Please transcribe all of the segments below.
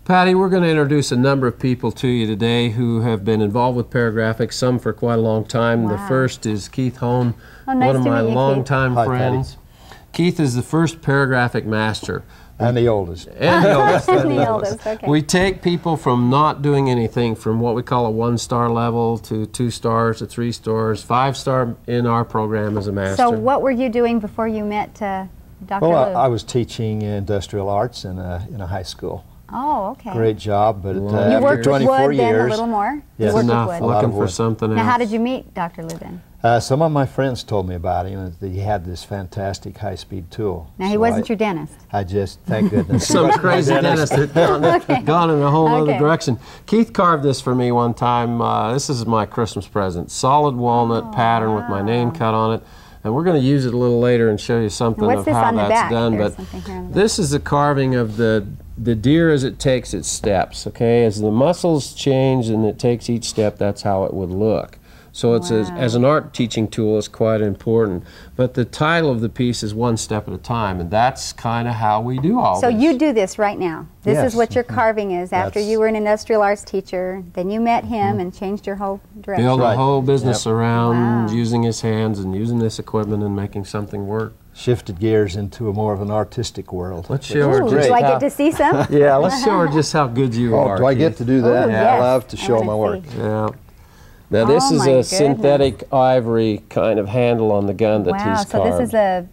Patti, we're going to introduce a number of people to you today who have been involved with Paragraphics, some for quite a long time. Wow. The first is Keith Hone, nice one of my meet you, longtime Hi, friends. Keith is the first Paragraphic master. And the oldest. And the oldest. And the oldest, okay. We take people from not doing anything, from what we call a 1-star level to 2 stars to 3 stars, 5-star in our program as a master. So what were you doing before you met Dr. Well, Lou? I was teaching industrial arts in a high school. Oh, okay. Great job, but You after worked 24 with wood years, then a little more? Yes. You worked enough. with wood. Looking for wood. something else. Now, how did you meet Dr. Lou then? some of my friends told me about him, that he had this fantastic high-speed tool. Now, he So wasn't your dentist. I just, thank goodness. Some crazy dentist had gone in a whole other Okay. direction. Keith carved this for me one time. This is my Christmas present. Solid walnut pattern with my name cut on it. And we're going to use it a little later and show you something What's of this how on the that's back? done. There's But something here on the back. this is the carving of the deer as it takes its steps. Okay, as the muscles change and it takes each step, that's how it would look. So it's as an art teaching tool, it's quite important. But the title of the piece is One Step at a Time, and that's kind of how we do all So this. you do this right now. This Yes. is what your carving is. After That's- you were an industrial arts teacher, then you met him and changed your whole direction. Build a Right. whole business Yep. around Wow. using his hands and using this equipment and making something work. Shifted gears into a more of an artistic world. Let's show her Ooh, just do I how, get to see some? yeah, let's show her just how good you are. Oh, do I get Keith. to do that? Oh, yes. I love to I show wanna my work. see. Yeah. Now this Oh, is my a goodness. synthetic ivory kind of handle on the gun that Wow, he's so carved. this is a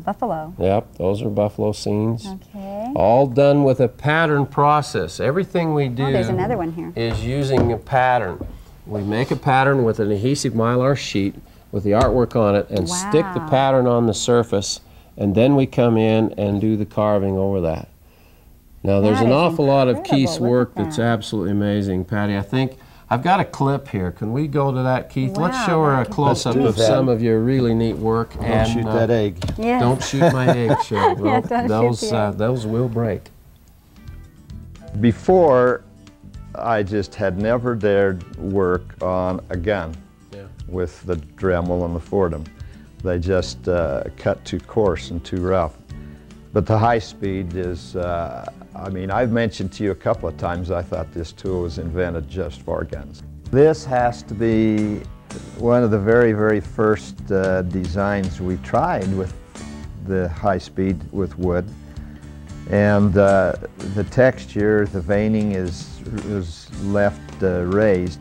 buffalo. Yep, those are buffalo scenes. Okay. All done with a pattern process. Everything we do Oh, there's another one here. is using a pattern. We make a pattern with an adhesive mylar sheet with the artwork on it and stick the Wow. pattern on the surface, and then we come in and do the carving over that. Now there's That an is awful lot of incredible. Keith's Look at work that's that. absolutely amazing, Patti. I think I've got a clip here. Can we go to that, Keith? Let's Wow, show her a that could be close-up Let's do of that. some of your really neat work. Don't shoot that egg. Yes. Don't shoot my eggshell. Yeah, don't those, shoot the egg. those will break. Before, I just had never dared work on a gun with the Dremel and the Fordham. They just cut too coarse and too rough. But the high speed is, I mean, I've mentioned to you a couple of times I thought this tool was invented just for guns. This has to be one of the very, very first designs we tried with the high speed with wood. And the texture, the veining is left raised.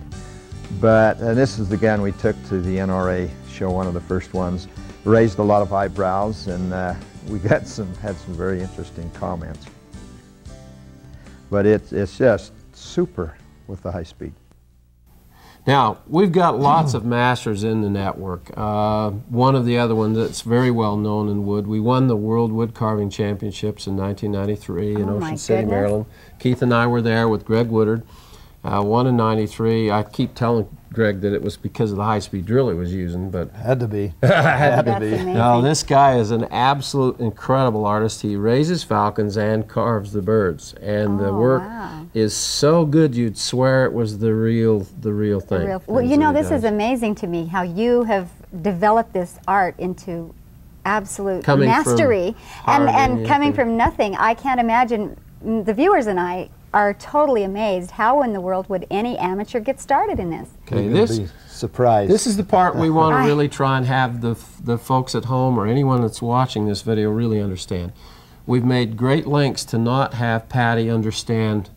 But, and this is the gun we took to the NRA show, one of the first ones. Raised a lot of eyebrows, and we had some very interesting comments. But it's just super with the high speed. Now, we've got lots of masters in the network. One of the other ones that's very well known in wood, we won the World Wood Carving Championships in 1993 in Oh, my Ocean City, goodness. Maryland. Keith and I were there with Greg Woodard. Won in '93. I keep telling Greg that it was because of the high-speed drill he was using, but Had to be. That's amazing. no, this guy is an absolute incredible artist. He raises falcons and carves the birds, and the Oh, work wow. is so good you'd swear it was the real thing. Well, you things know, that he this is does. amazing to me, how you have developed this art into absolute Coming from mastery hard and and coming anything. from nothing. I can't imagine, the viewers and I are totally amazed. How in the world would any amateur get started in this? Okay, You're gonna be surprised. This is the part we want to really try and have the folks at home or anyone that's watching this video really understand. We've made great lengths to not have Patti understand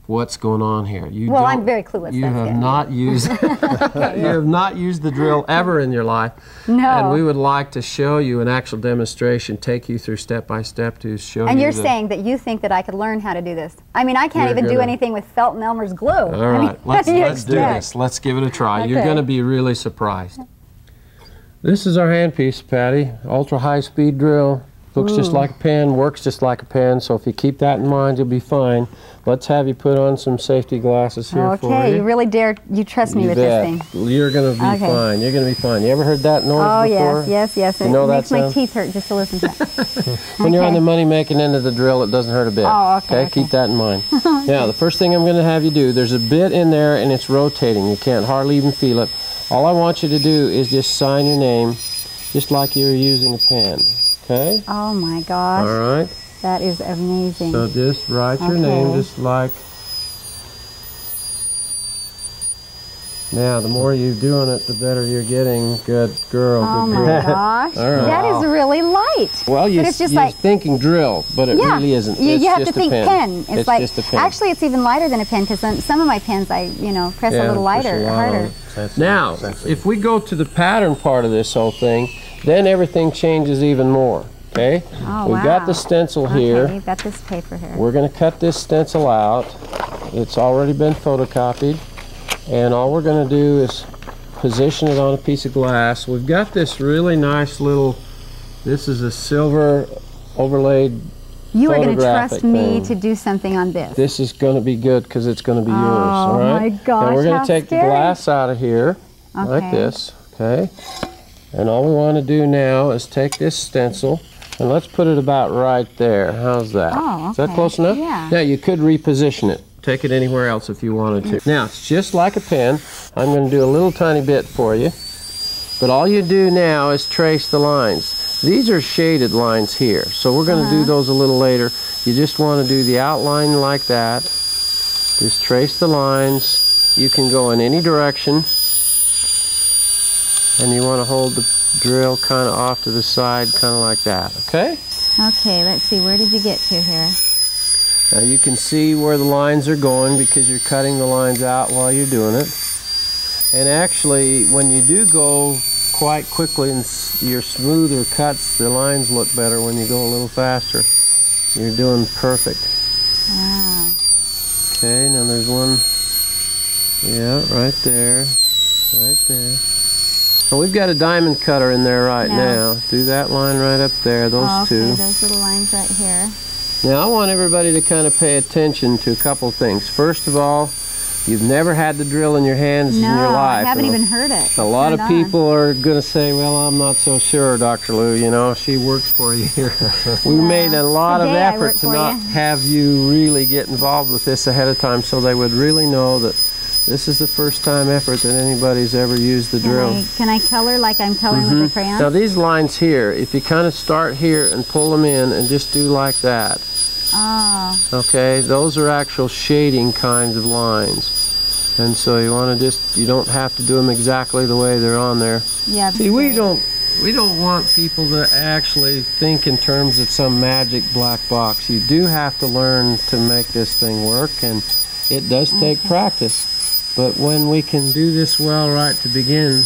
what's going on here. You Well, don't- I'm very clueless, You that's have good. not used you have not used the drill ever in your life. No. And we would like to show you an actual demonstration, take you through step by step to show And you you're the- saying that you think that I could learn how to do this. I mean, I can't You're even do gonna- anything with felt and Elmer's glue. All I mean, right, what do you let's do expect? this. Let's give it a try. You're Okay. going to be really surprised. This is our handpiece, Patti. Ultra high-speed drill. Looks just like a pen, works just like a pen, so if you keep that in mind, you'll be fine. Let's have you put on some safety glasses here for Okay, you. you really dare, you trust me You with bet. this thing. You're going to be Okay. fine. You're going to be fine. You ever heard that noise Oh, before? yes. You It know that makes my sound? teeth hurt just to listen to it. When you're on Okay. the money-making end of the drill, it doesn't hurt a bit. Oh, okay, Keep that in mind. Now, the first thing I'm going to have you do, there's a bit in there and it's rotating. You can't hardly even feel it. All I want you to do is just sign your name, just like you're using a pen. Okay? Oh my gosh, All right. that is amazing. So just write your Okay. name just like Now, the more you're doing it, the better you're getting. Good girl. Oh good my girl. gosh, All right. that is really light. Well, but it's just you're like thinking drill, but it yeah, really isn't. you It's have just to think a pen. It's like just a pen. actually, it's even lighter than a pen because some of my pens I press a little lighter, harder. Now, if we go to the pattern part of this whole thing, then everything changes even more. Okay? Oh, We've got the stencil here. Okay, we've got this paper here. We're going to cut this stencil out. It's already been photocopied. And all we're going to do is position it on a piece of glass. We've got this really nice little, this is a silver overlaid You are going to photographic trust me thing. to do something on this. This is going to be good because it's going to be yours. All right? Oh my gosh, and we're going how to take scary. the glass out of here like this. Okay. And all we want to do now is take this stencil and let's put it about right there. How's that? Oh, Is that okay. close enough? Yeah. Now you could reposition it. Take it anywhere else if you wanted to. Now it's just like a pen. I'm going to do a little tiny bit for you. But all you do now is trace the lines. These are shaded lines here. So we're going to do those a little later. You just want to do the outline like that. Just trace the lines. You can go in any direction. And you want to hold the drill kind of off to the side, kind of like that, okay? Okay, let's see, where did you get to here? Now you can see where the lines are going because you're cutting the lines out while you're doing it. And actually, when you do go quite quickly and your smoother cuts, the lines look better when you go a little faster. You're doing perfect. Ah. Okay, now there's one, yeah, right there, right there. So we've got a diamond cutter in there right now. Do that line right up there, those two. Those little lines right here. Now I want everybody to kind of pay attention to a couple things. First of all, you've never had the drill in your hands in your life. I haven't And even heard it. a lot of people are going to say, well, I'm not so sure, Dr. Lou, you know, she works for you here. We made a lot of Today I effort work to for not you. have you really get involved with this ahead of time so they would really know that this is the first time effort that anybody's ever used the drill. Can I color like I'm coloring with a crayon? Now these lines here, if you kind of start here and pull them in and just do like that, okay, those are actual shading kinds of lines. And so you want to just, you don't have to do them exactly the way they're on there. Yeah. See, we don't want people to actually think in terms of some magic black box. You do have to learn to make this thing work, and it does take practice. But when we can do this well right to begin,